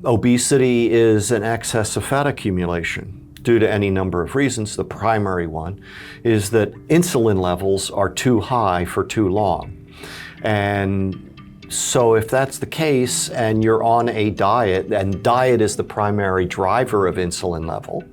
Obesity is an excess of fat accumulation due to any number of reasons. The primary one is that insulin levels are too high for too long. And so if that's the case and you're on a diet, and diet is the primary driver of insulin level,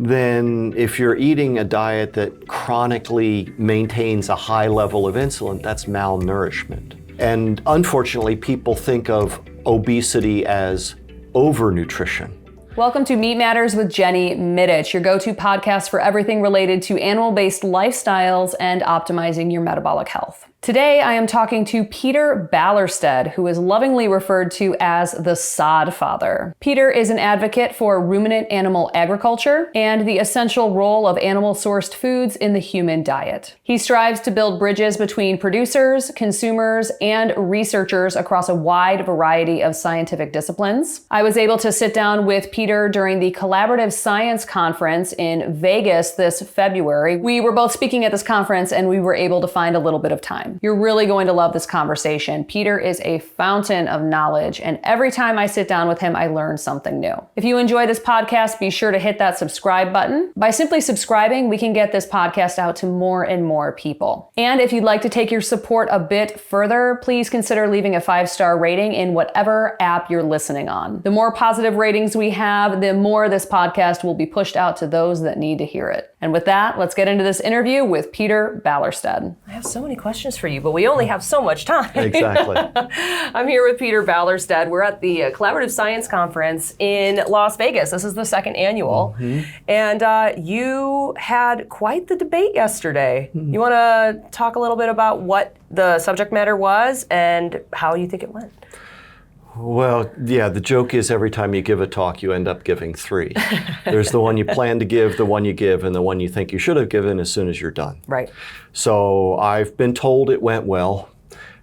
then if you're eating a diet that chronically maintains a high level of insulin, that's malnourishment. And unfortunately, people think of obesity as overnutrition. Welcome to Meat Matters with Jenny Mitich, your go-to podcast for everything related to animal-based lifestyles and optimizing your metabolic health. Today, I am talking to Peter Ballerstedt, who is lovingly referred to as the Sodfather. Peter is an advocate for ruminant animal agriculture and the essential role of animal-sourced foods in the human diet. He strives to build bridges between producers, consumers, and researchers across a wide variety of scientific disciplines. I was able to sit down with Peter during the Collaborative Science Conference in Vegas this February. We were both speaking at this conference and we were able to find a little bit of time. You're really going to love this conversation. Peter is a fountain of knowledge, and every time I sit down with him, I learn something new. If you enjoy this podcast, be sure to hit that subscribe button. By simply subscribing, we can get this podcast out to more and more people. And if you'd like to take your support a bit further, please consider leaving a 5-star rating in whatever app you're listening on. The more positive ratings we have, the more this podcast will be pushed out to those that need to hear it. And with that, let's get into this interview with Peter Ballerstedt. I have so many questions for you, but we only have so much time. Exactly. I'm here with Peter Ballerstedt. We're at the Collaborative Science Conference in Las Vegas. This is the second annual. And you had quite the debate yesterday. You want to talk a little bit about what the subject matter was and how you think it went? Well, yeah, the joke is every time you give a talk, you end up giving 3. There's the one you plan to give, the one you give, and the one you think you should have given as soon as you're done. Right. So I've been told it went well.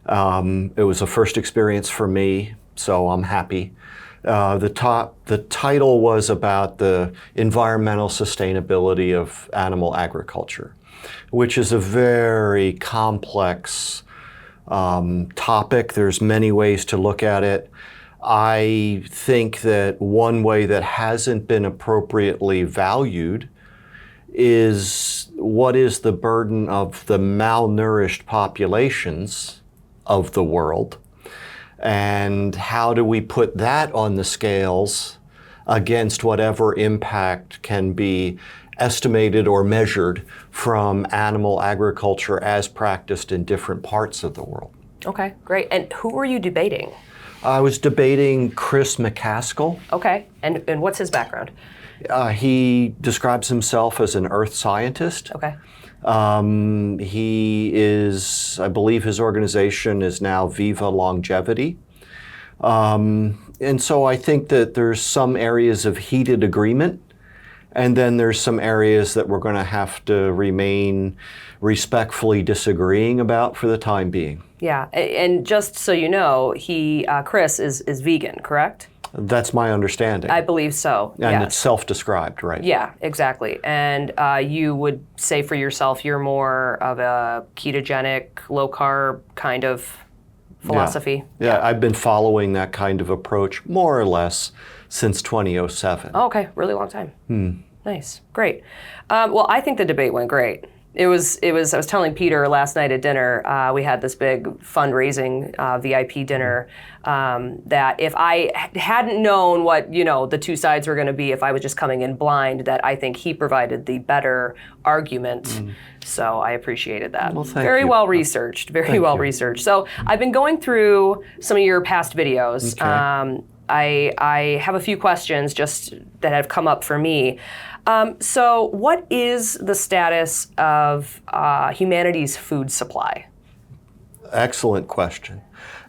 It was a first experience for me, so I'm happy. The title was about the environmental sustainability of animal agriculture, which is a very complex topic. There's many ways to look at it. I think that one way that hasn't been appropriately valued is what is the burden of the malnourished populations of the world, and how do we put that on the scales against whatever impact can be estimated or measured from animal agriculture as practiced in different parts of the world. Okay, great. And who were you debating? I was debating Chris McCaskill. Okay, and what's his background? He describes himself as an earth scientist. Okay. He is, I believe his organization is now Viva Longevity. And so I think that there's some areas of heated agreement, and then there's some areas that we're going to have to remain respectfully disagreeing about for the time being. Yeah, and just so you know, Chris is vegan, correct? That's my understanding. I believe so, And yes. It's self-described, right? Yeah, exactly. And you would say for yourself you're more of a ketogenic, low-carb kind of philosophy? Yeah, I've been following that kind of approach more or less since 2007. Oh, okay, really long time. Nice, great. Well, I think the debate went great. It was. I was telling Peter last night at dinner, we had this big fundraising VIP dinner, that if I hadn't known what, the two sides were going to be, if I was just coming in blind, that I think he provided the better argument. So I appreciated that. Well, thank very you. well researched, very well researched. So I've been going through some of your past videos. Okay. I have a few questions just that have come up for me. So what is the status of humanity's food supply? Excellent question.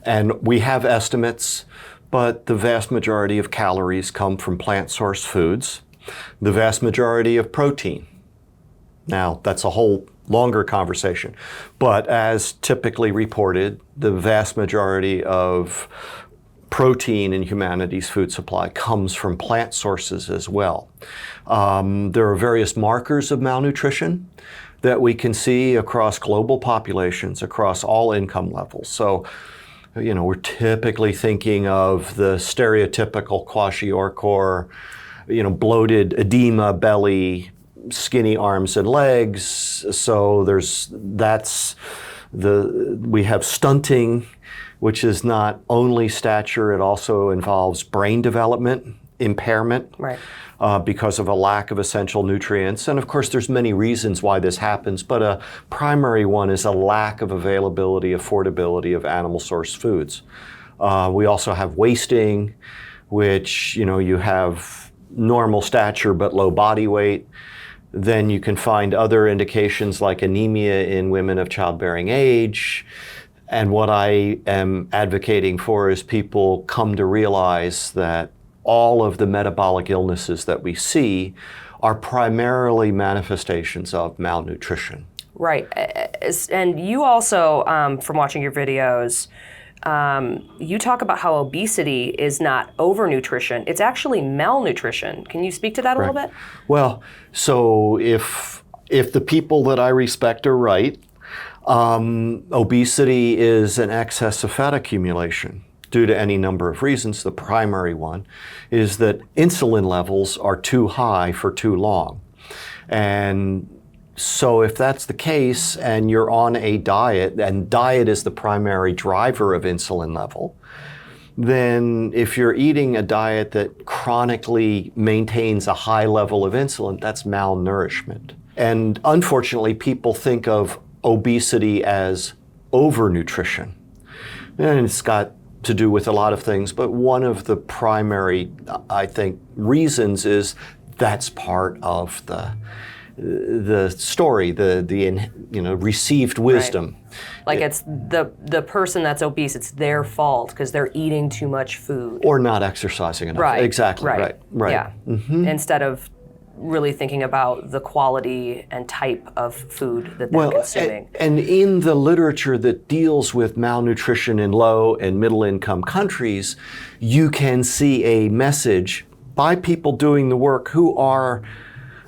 And we have estimates, but the vast majority of calories come from plant-sourced foods, the vast majority of protein. Now, that's a whole longer conversation, but as typically reported, the vast majority of protein in humanity's food supply comes from plant sources as well. There are various markers of malnutrition that we can see across global populations, across all income levels. So We're typically thinking of the stereotypical kwashiorkor, bloated edema belly, skinny arms and legs. So we have stunting, which is not only stature, it also involves brain development, impairment. Right. Because of a lack of essential nutrients. And of course, there's many reasons why this happens, but a primary one is a lack of availability, affordability of animal source foods. We also have wasting, which, you have normal stature but low body weight. Then you can find other indications like anemia in women of childbearing age. And what I am advocating for is people come to realize that all of the metabolic illnesses that we see are primarily manifestations of malnutrition. Right. And you also, from watching your videos, you talk about how obesity is not overnutrition, it's actually malnutrition. Can you speak to that a little bit? Well, so if the people that I respect are right, obesity is an excess of fat accumulation due to any number of reasons. The primary one is that insulin levels are too high for too long. And so if that's the case and you're on a diet, and diet is the primary driver of insulin level, then if you're eating a diet that chronically maintains a high level of insulin, that's malnourishment. And unfortunately, people think of obesity as overnutrition. And it's got to do with a lot of things, but one of the primary, I think, reasons is that's part of the story, the received wisdom. Right. Like it's the person that's obese, it's their fault because they're eating too much food. Or not exercising enough. Right. Exactly. Right. Yeah. Mm-hmm. Instead of really thinking about the quality and type of food that they're consuming. And in the literature that deals with malnutrition in low and middle income countries, you can see a message by people doing the work who are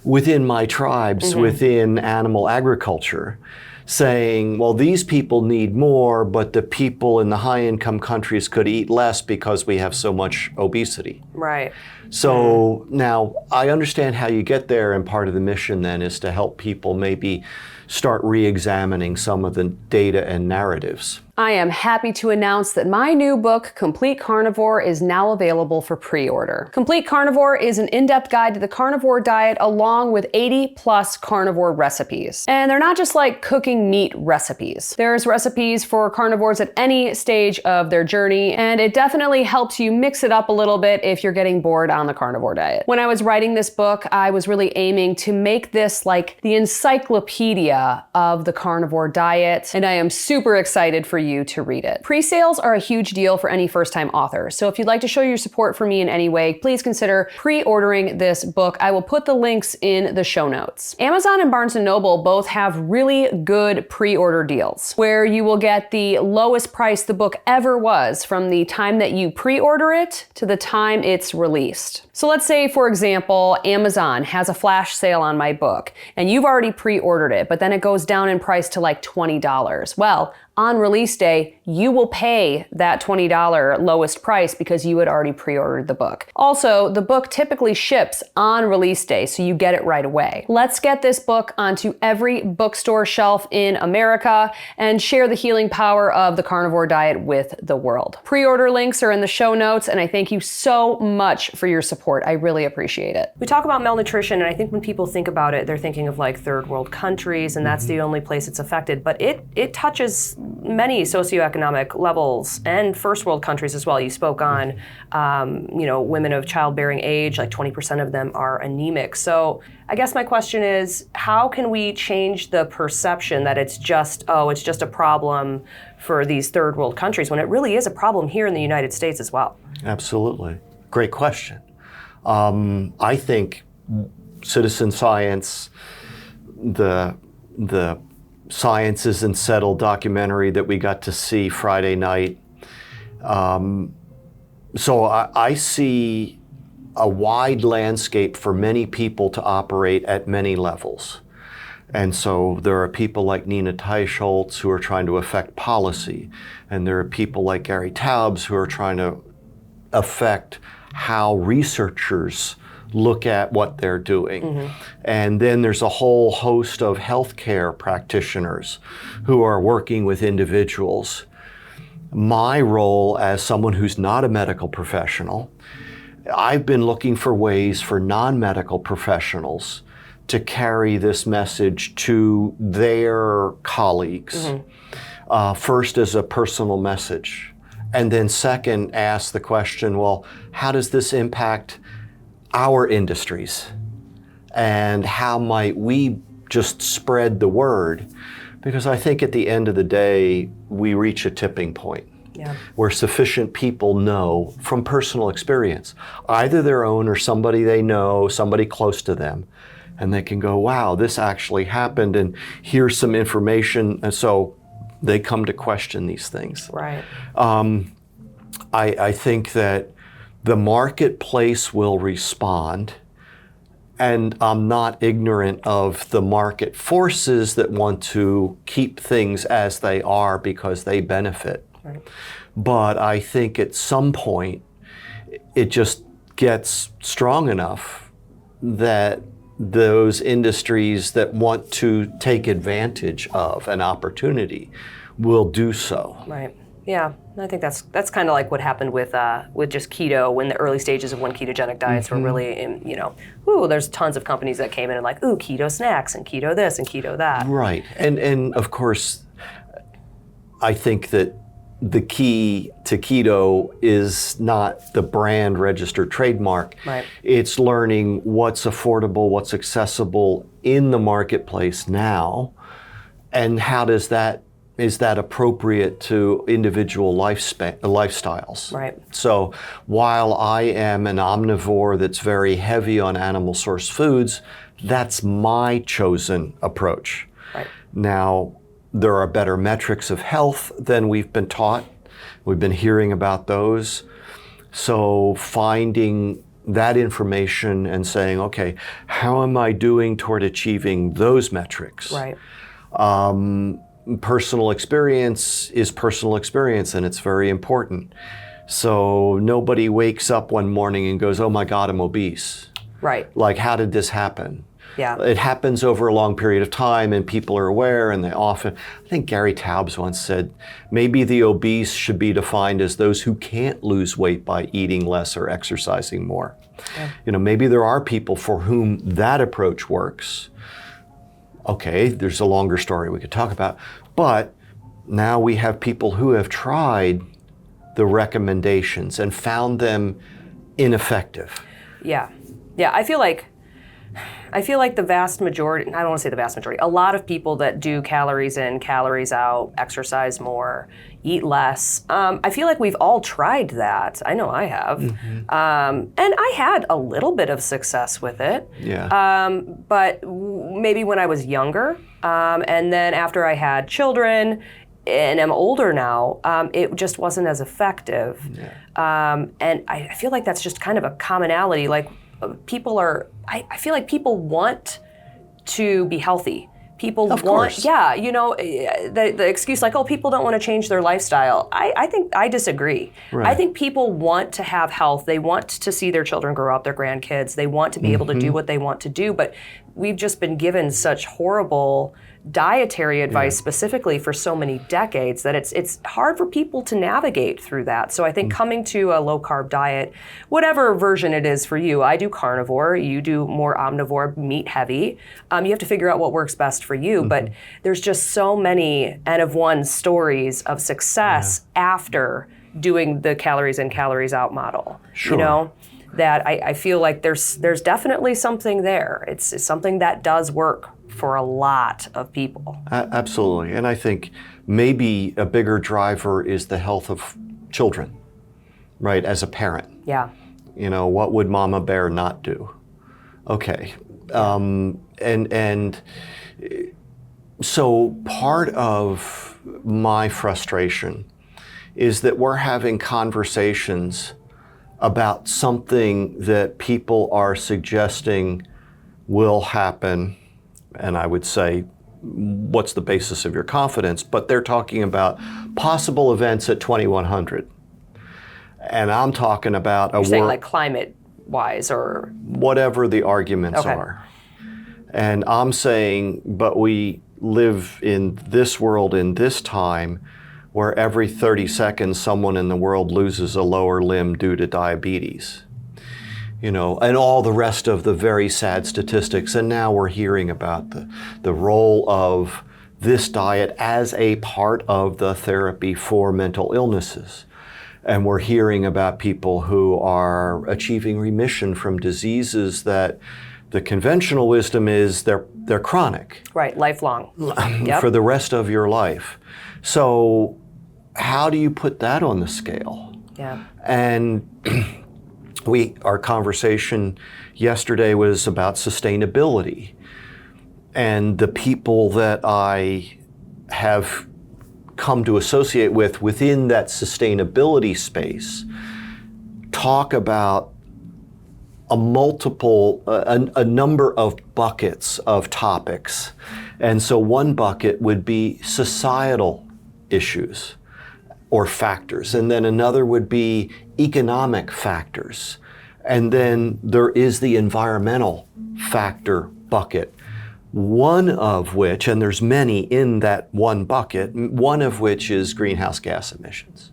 within my tribes, within animal agriculture, saying, well, these people need more, but the people in the high income countries could eat less because we have so much obesity. Right. So now I understand how you get there, and part of the mission then is to help people maybe start re-examining some of the data and narratives. I am happy to announce that my new book, Complete Carnivore, is now available for pre-order. Complete Carnivore is an in-depth guide to the carnivore diet along with 80+ carnivore recipes. And they're not just like cooking meat recipes. There's recipes for carnivores at any stage of their journey, and it definitely helps you mix it up a little bit if you're getting bored on the carnivore diet. When I was writing this book, I was really aiming to make this like the encyclopedia of the carnivore diet, and I am super excited for you to read it. Pre-sales are a huge deal for any first-time author, so if you'd like to show your support for me in any way, please consider pre-ordering this book. I will put the links in the show notes. Amazon and Barnes & Noble both have really good pre-order deals, where you will get the lowest price the book ever was from the time that you pre-order it to the time it's released. So let's say, for example, Amazon has a flash sale on my book, and you've already pre-ordered it, but then it goes down in price to like $20. Well, on release day, you will pay that $20 lowest price because you had already pre-ordered the book. Also, the book typically ships on release day, so you get it right away. Let's get this book onto every bookstore shelf in America and share the healing power of the carnivore diet with the world. Pre-order links are in the show notes, and I thank you so much for your support. I really appreciate it. We talk about malnutrition, and I think when people think about it, they're thinking of like third world countries, and that's the only place it's affected, but it touches many socioeconomic levels and first world countries as well. You spoke on, women of childbearing age, like 20% of them are anemic. So I guess my question is, how can we change the perception that it's just a problem for these third world countries when it really is a problem here in the United States as well? Absolutely. Great question. I think citizen science, the Science Isn't Settled documentary that we got to see Friday night. So I see a wide landscape for many people to operate at many levels. And so there are people like Nina Teicholz who are trying to affect policy. And there are people like Gary Taubes who are trying to affect how researchers look at what they're doing. And then there's a whole host of healthcare practitioners who are working with individuals. My role as someone who's not a medical professional, I've been looking for ways for non-medical professionals to carry this message to their colleagues. First as a personal message, and then second, ask the question, well, how does this impact our industries? And how might we just spread the word? Because I think at the end of the day, we reach a tipping point where sufficient people know from personal experience, either their own or somebody they know, somebody close to them, and they can go, wow, this actually happened, and here's some information. And so they come to question these things. Right. I think that the marketplace will respond, and I'm not ignorant of the market forces that want to keep things as they are because they benefit. Right. But I think at some point it just gets strong enough that those industries that want to take advantage of an opportunity will do so. Right. Yeah, I think that's kind of like what happened with just keto, when the early stages of when ketogenic diets were really, there's tons of companies that came in and like, ooh, keto snacks and keto this and keto that. Right, and of course, I think that the key to keto is not the brand registered trademark. Right. It's learning what's affordable, what's accessible in the marketplace now, and how is that appropriate to individual lifestyles? Right. So while I am an omnivore that's very heavy on animal source foods, that's my chosen approach. Right. Now, there are better metrics of health than we've been taught. We've been hearing about those. So finding that information and saying, okay, how am I doing toward achieving those metrics? Right. Personal experience is personal experience, and it's very important. So nobody wakes up one morning and goes, oh my God, I'm obese. Right. Like, how did this happen? Yeah. It happens over a long period of time, and people are aware, and they often, I think Gary Taubes once said, maybe the obese should be defined as those who can't lose weight by eating less or exercising more. Yeah. Maybe there are people for whom that approach works. Okay, there's a longer story we could talk about, but now we have people who have tried the recommendations and found them ineffective. Yeah. Yeah, I feel like the vast majority, I don't want to say the vast majority, a lot of people that do calories in, calories out, exercise more, eat less, I feel like we've all tried that. I know I have. And I had a little bit of success with it. Yeah. But maybe when I was younger, and then after I had children, and I'm older now, it just wasn't as effective. Yeah. And I feel like that's just kind of a commonality. Like, people are, I feel like people want to be healthy. People of want, course. Yeah, the excuse like, oh, people don't want to change their lifestyle. I think I disagree. Right. I think people want to have health. They want to see their children grow up, their grandkids. They want to be able to do what they want to do. But we've just been given such horrible dietary advice specifically for so many decades that it's hard for people to navigate through that. So I think coming to a low carb diet, whatever version it is for you, I do carnivore, you do more omnivore, meat heavy. You have to figure out what works best for you, but there's just so many N of one stories of success after doing the calories in, calories out model. Sure. That I feel like there's definitely something there. It's something that does work for a lot of people. Absolutely. And I think maybe a bigger driver is the health of children, right, as a parent. Yeah. What would Mama Bear not do? Okay. And so part of my frustration is that we're having conversations about something that people are suggesting will happen And I would say, what's the basis of your confidence? But they're talking about possible events at 2100. And I'm talking about You're saying like climate-wise or? Whatever the arguments Okay. are. And I'm saying, but we live in this world in this time where every 30 seconds someone in the world loses a lower limb due to diabetes. You know, and all the rest of the very sad statistics. And now we're hearing about the role of this diet as a part of the therapy for mental illnesses. And we're hearing about people who are achieving remission from diseases that the conventional wisdom is they're chronic. Right, lifelong. Yep. For the rest of your life. So how do you put that on the scale? Yeah. And our conversation yesterday was about sustainability. And the people that I have come to associate with within that sustainability space talk about a number of buckets of topics. And so one bucket would be societal issues or factors, and then another would be economic factors. And then there is the environmental factor bucket, one of which, and there's many in that one bucket, one of which is greenhouse gas emissions.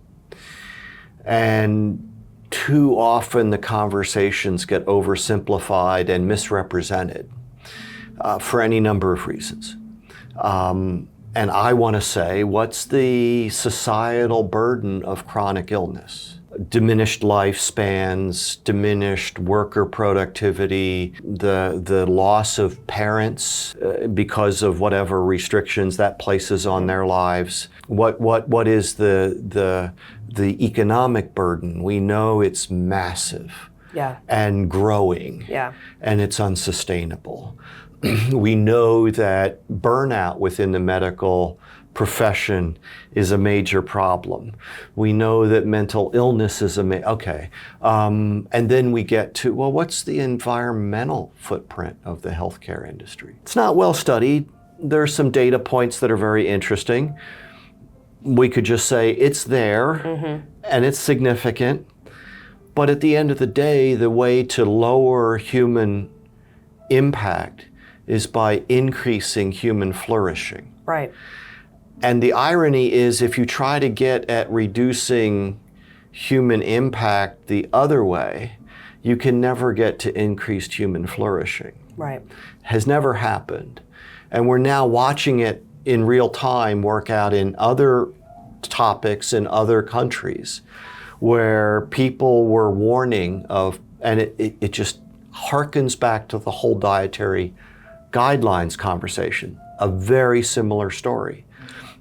And too often the conversations get oversimplified and misrepresented for any number of reasons. And I want to say, what's the societal burden of chronic illness? Diminished lifespans, diminished worker productivity, the loss of parents because of whatever restrictions that places on their lives. What is the economic burden? We know it's massive. Yeah. And growing. Yeah. And it's unsustainable. We know that burnout within the medical profession is a major problem. We know that mental illness is and then we get to, well, what's the environmental footprint of the healthcare industry? It's not well studied. There's some data points that are very interesting. We could just say it's there and it's significant. But at the end of the day, the way to lower human impact is by increasing human flourishing. Right. And the irony is, if you try to get at reducing human impact the other way, you can never get to increased human flourishing. Right. Has never happened. And we're now watching it in real time work out in other topics in other countries where people were warning of, and it just harkens back to the whole dietary guidelines conversation, a very similar story.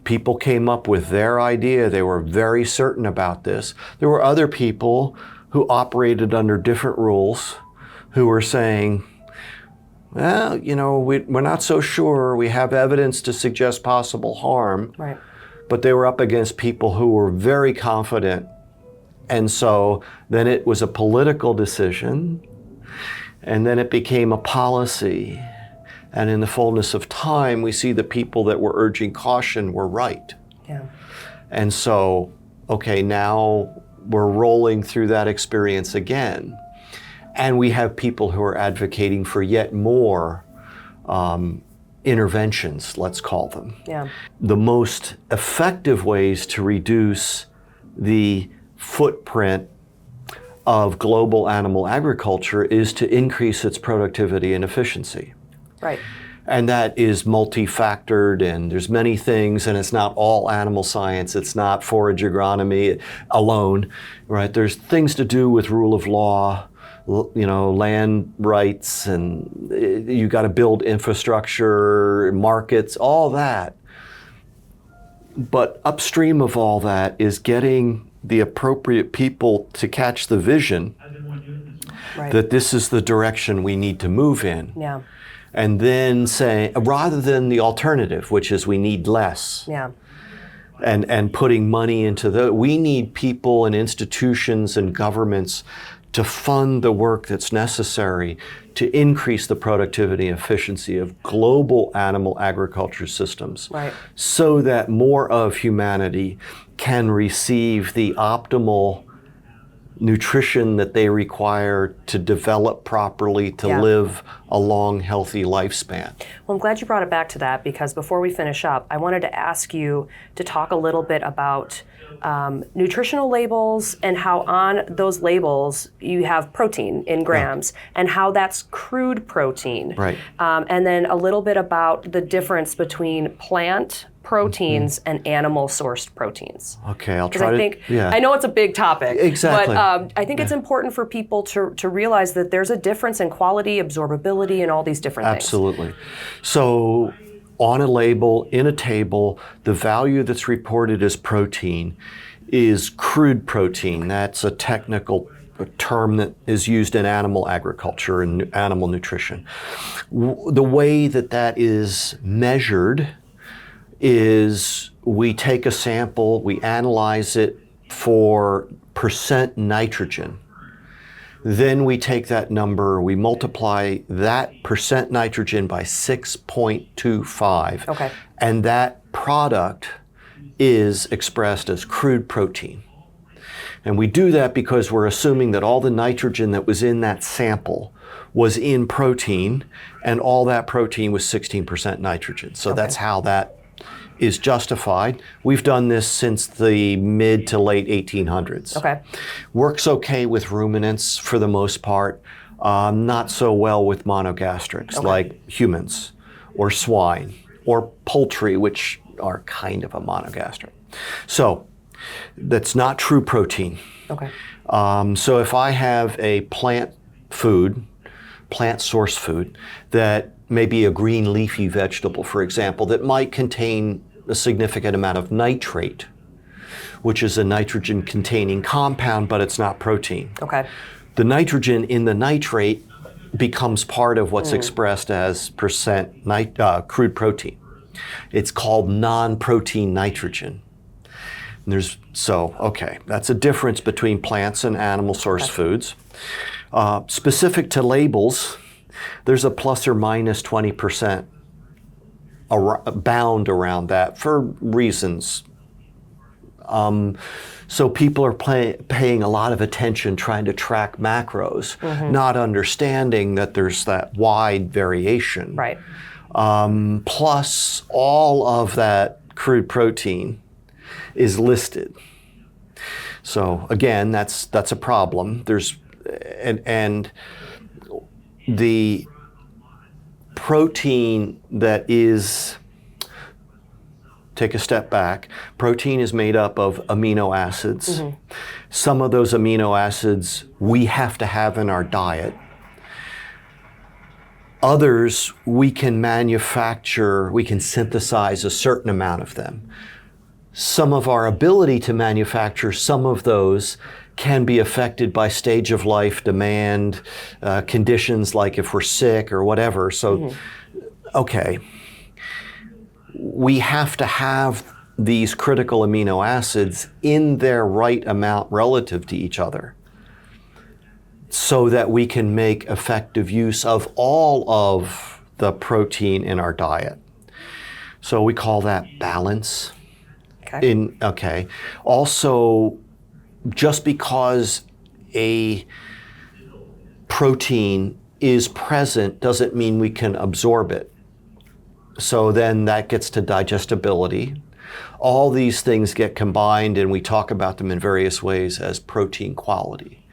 People came up with their idea. They were very certain about this. There were other people who operated under different rules who were saying, well, you know, we're not so sure. We have evidence to suggest possible harm. Right. But they were up against people who were very confident. And so then it was a political decision, and then it became a policy. And in the fullness of time, we see the people that were urging caution were right. Yeah. And so, okay, now we're rolling through that experience again. And we have people who are advocating for yet more interventions, let's call them. Yeah. The most effective ways to reduce the footprint of global animal agriculture is to increase its productivity and efficiency. Right. And that is multi-factored, and there's many things, and it's not all animal science. It's not forage agronomy alone, right? There's things to do with rule of law, you know, land rights, and you got to build infrastructure, markets, all that. But upstream of all that is getting the appropriate people to catch the vision that this is the direction we need to move in. Yeah. And then say, rather than the alternative, which is we need less. Yeah. And putting money into we need people and institutions and governments to fund the work that's necessary to increase the productivity and efficiency of global animal agriculture systems, Right. so that more of humanity can receive the optimal nutrition that they require to develop properly, to Yeah. live a long, healthy lifespan. Well, I'm glad you brought it back to that, because before we finish up, I wanted to ask you to talk a little bit about nutritional labels and how on those labels you have protein in grams and how that's crude protein. Right. And then a little bit about the difference between plant proteins and animal sourced proteins. Okay, I'll Because try I to. think, Yeah. I know it's a big topic, Exactly. but I think it's important for people to realize that there's a difference in quality, absorbability, and all these different things. Absolutely. So on a label, in a table, the value that's reported as protein is crude protein. That's a technical term that is used in animal agriculture and animal nutrition. The way that that is measured is we take a sample, we analyze it for percent nitrogen. Then we take that number, we multiply that percent nitrogen by 6.25. Okay. And that product is expressed as crude protein. And we do that because we're assuming that all the nitrogen that was in that sample was in protein, and all that protein was 16% nitrogen. So that's how that is justified. We've done this since the mid to late 1800s. Okay. Works okay with ruminants for the most part, not so well with monogastrics like humans or swine or poultry, which are kind of a monogastric. So that's not true protein. Okay. So if I have a plant source food, that may be a green leafy vegetable, for example, that might contain a significant amount of nitrate, which is a nitrogen containing compound, but it's not protein. Okay. The nitrogen in the nitrate becomes part of what's expressed as percent crude protein. It's called non-protein nitrogen. And that's a difference between plants and animal source foods. Specific to labels, there's a plus or minus 20% bound around that for reasons. So people are paying a lot of attention trying to track macros, not understanding that there's that wide variation. Right. Plus, all of that crude protein is listed. So again, that's a problem. And the protein that is, take a step back, protein is made up of amino acids. Some of those amino acids we have to have in our diet. Others we can manufacture, we can synthesize a certain amount of them. Some of our ability to manufacture some of those can be affected by stage of life, demand, conditions like if we're sick or whatever. So, we have to have these critical amino acids in their right amount relative to each other so that we can make effective use of all of the protein in our diet. So we call that balance. Okay. Also, just because a protein is present doesn't mean we can absorb it. So then that gets to digestibility. All these things get combined, and we talk about them in various ways as protein quality.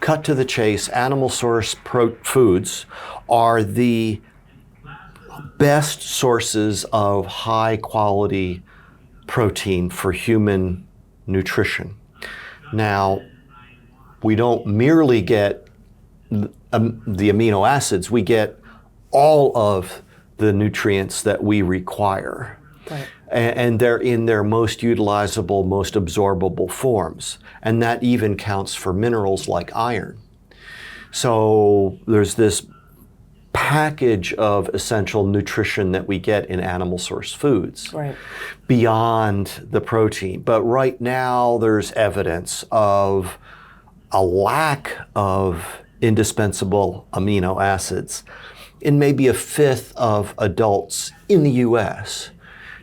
Cut to the chase, animal source foods are the best sources of high quality protein for human nutrition. Now, we don't merely get the amino acids, we get all of the nutrients that we require. Right. And they're in their most utilizable, most absorbable forms. And that even counts for minerals like iron. So there's this package of essential nutrition that we get in animal source foods beyond the protein. But right now there's evidence of a lack of indispensable amino acids in maybe a fifth of adults in the US,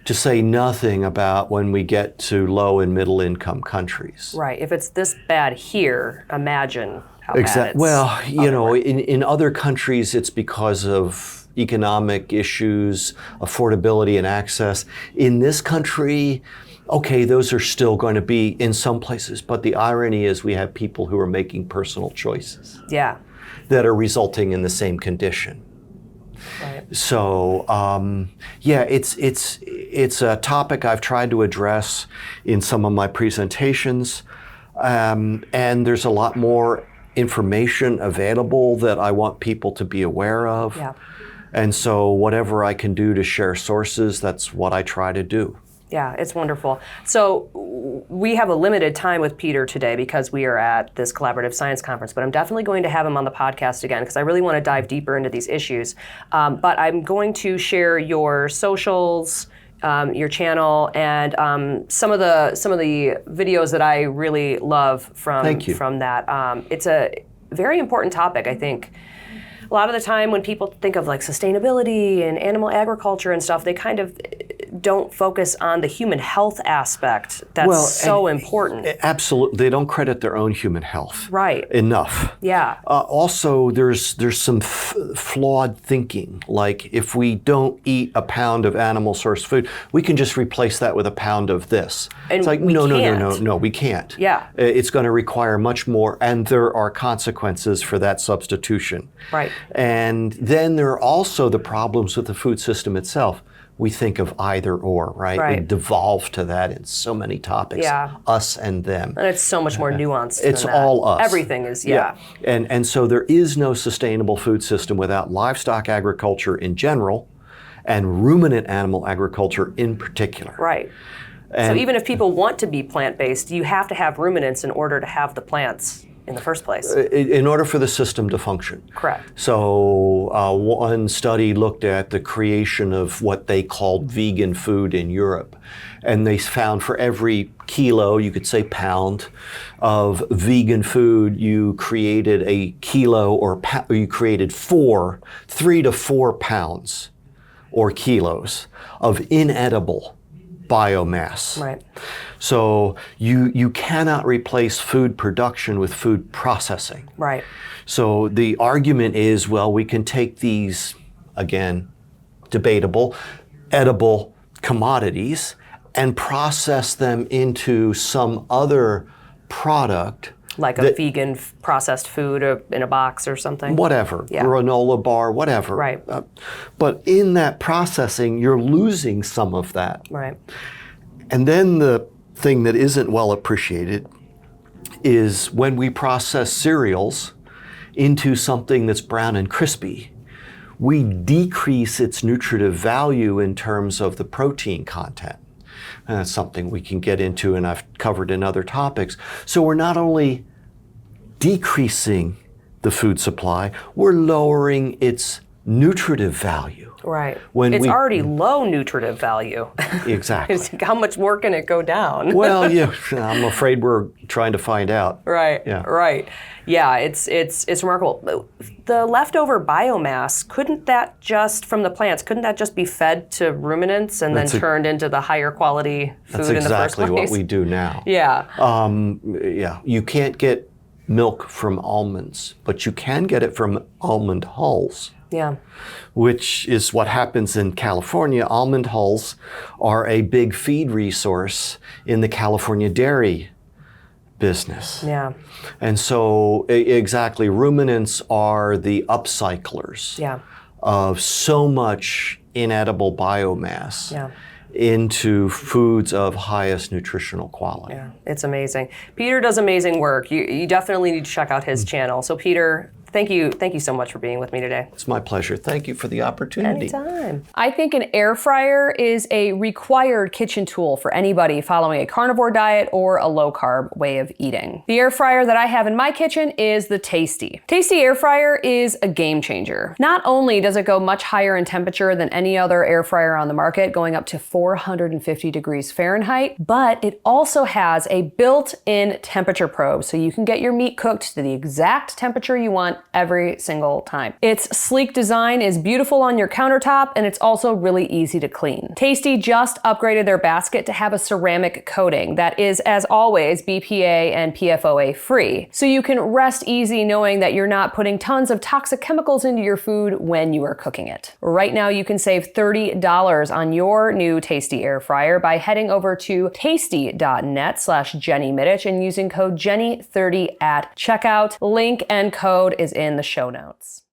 to say nothing about when we get to low and middle income countries. Right. If it's this bad here, imagine how bad it's Well, you know, everywhere. in other countries, it's because of economic issues, affordability and access. In this country, okay, those are still going to be in some places, but the irony is we have people who are making personal choices Yeah. that are resulting in the same condition. Right. So yeah, it's a topic I've tried to address in some of my presentations, and there's a lot more information available that I want people to be aware of. Yeah. And so whatever I can do to share sources, that's what I try to do. Yeah, it's wonderful. So we have a limited time with Peter today because we are at this collaborative science conference, but I'm definitely going to have him on the podcast again because I really want to dive deeper into these issues. But I'm going to share your socials, your channel, and some of the videos that I really love from that. It's a very important topic, I think. A lot of the time when people think of like sustainability and animal agriculture and stuff, they kind of don't focus on the human health aspect that's so important. Absolutely. They don't credit their own human health enough. Yeah. Also, there's some flawed thinking. Like if we don't eat a pound of animal source food, we can just replace that with a pound of this. And it's like, we no, can't. we can't. Yeah. It's going to require much more, and there are consequences for that substitution. Right. And then there are also the problems with the food system itself. We think of either or, right? We devolve to that in so many topics. Yeah. Us and them. And it's so much more nuanced It's than that. all us. Everything is, yeah. And so there is no sustainable food system without livestock agriculture in general and ruminant animal agriculture in particular. Right. So even if people want to be plant-based, you have to have ruminants in order to have the plants in the first place. In order for the system to function. Correct. So one study looked at the creation of what they called vegan food in Europe. And they found for every kilo, you could say pound, of vegan food, you created a kilo or you created 3 to 4 pounds or kilos of inedible biomass. Right. So you cannot replace food production with food processing. Right. So the argument is, well, we can take these, again, debatable, edible commodities and process them into some other product. Like a vegan processed food in a box or something. Whatever, granola bar, whatever. Right. But in that processing, you're losing some of that. Right. And then the thing that isn't well appreciated is when we process cereals into something that's brown and crispy, we decrease its nutritive value in terms of the protein content. And that's something we can get into and I've covered in other topics. So we're not only decreasing the food supply, we're lowering its nutritive value. Right. It's already low nutritive value. Exactly. How much more can it go down? Well, yeah, I'm afraid we're trying to find out. Right. Yeah. Right. Yeah, it's remarkable. The leftover biomass, couldn't that just be fed to ruminants and then turned into the higher quality food in the first place? That's exactly what we do now. Yeah. Yeah, you can't get milk from almonds, but you can get it from almond hulls. Yeah. Which is what happens in California. Almond hulls are a big feed resource in the California dairy business. Yeah. And so exactly, ruminants are the upcyclers of so much inedible biomass into foods of highest nutritional quality. Yeah, it's amazing. Peter does amazing work. You definitely need to check out his channel. So Peter, Thank you so much for being with me today. It's my pleasure. Thank you for the opportunity. Anytime. I think an air fryer is a required kitchen tool for anybody following a carnivore diet or a low-carb way of eating. The air fryer that I have in my kitchen is the Tasty. Tasty air fryer is a game changer. Not only does it go much higher in temperature than any other air fryer on the market, going up to 450 degrees Fahrenheit, but it also has a built-in temperature probe so you can get your meat cooked to the exact temperature you want every single time. Its sleek design is beautiful on your countertop, and it's also really easy to clean. Tasty just upgraded their basket to have a ceramic coating that is, as always, BPA and PFOA free. So you can rest easy knowing that you're not putting tons of toxic chemicals into your food when you are cooking it. Right now you can save $30 on your new Tasty air fryer by heading over to tasty.net/Jenny Mitich and using code Jenny30 at checkout. Link and code is in the show notes.